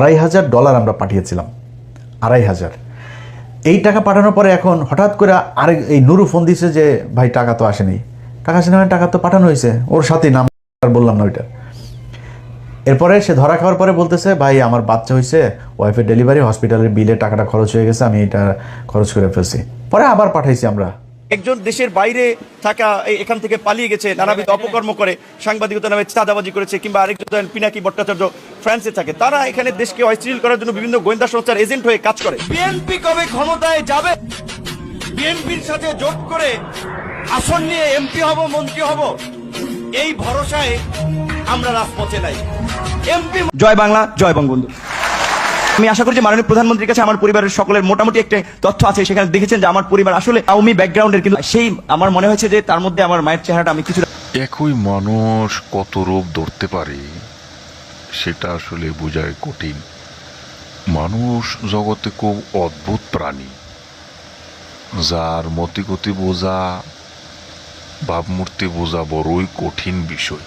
$2,500 আমরা পাঠিয়েছিলাম। 2,500 এই টাকা পাঠানোর পরে এখন হঠাৎ করে আরেক এই নুরু ফোন দিছে যে ভাই টাকা তো আসেনি। টাকা আসেনি মানে টাকা তো পাঠানো হয়েছে, ওর সাথে নাম বললাম না ওইটা। এরপরে সে ধরা খাওয়ার পরে বলতেছে ভাই আমার বাচ্চা হয়েছে, ওয়াইফের ডেলিভারি, হসপিটালের বিলে টাকাটা খরচ হয়ে গেছে, আমি এটা খরচ করে ফেলছি। পরে আবার পাঠাইছি আমরা। একজন দেশের বাইরে থাকা এখান থেকে পালিয়ে গেছে, নানাবিধ অপকর্ম করে, সাংবাদিকতা নামে চাঁদাবাজি করেছে, কিংবা আরেকজন পিনাকি ভট্টাচার্য ফ্রান্সে থাকে, তারা এখানে দেশকে অস্থিতিশীল করার জন্য বিভিন্ন গোয়েন্দা সংস্থার এজেন্ট হয়ে কাজ করে। বিএনপি কবে ক্ষমতায় যাবে, বিএনপির সাথে জোট করে আসন নিয়ে এমপি হব, মন্ত্রী হব, এই ভরসায় আমরা রাজপথে নাই। এমপি জয় বাংলা, জয় বঙ্গবন্ধু। আমি আশা করি যে মাননীয় প্রধানমন্ত্রীর কাছে আমার পরিবারের সকলের মোটামুটি একটা তথ্য আছে, সেখানে দেখেছেন যে আমার পরিবার আসলে আওয়ামী ব্যাকগ্রাউন্ডের, কিন্তু সেই আমার মনে হয়েছে যে তার মধ্যে আমার মায়ের চেহারাটা আমি কিছু। একই মানুষ কত রূপ ধরতে পারে সেটা আসলে বোঝায় কঠিন। মানুষ জগতে খুব অদ্ভুত প্রাণী, যার মতিগতি বোঝা, ভাবমূর্তি বোঝা বড়ই কঠিন বিষয়।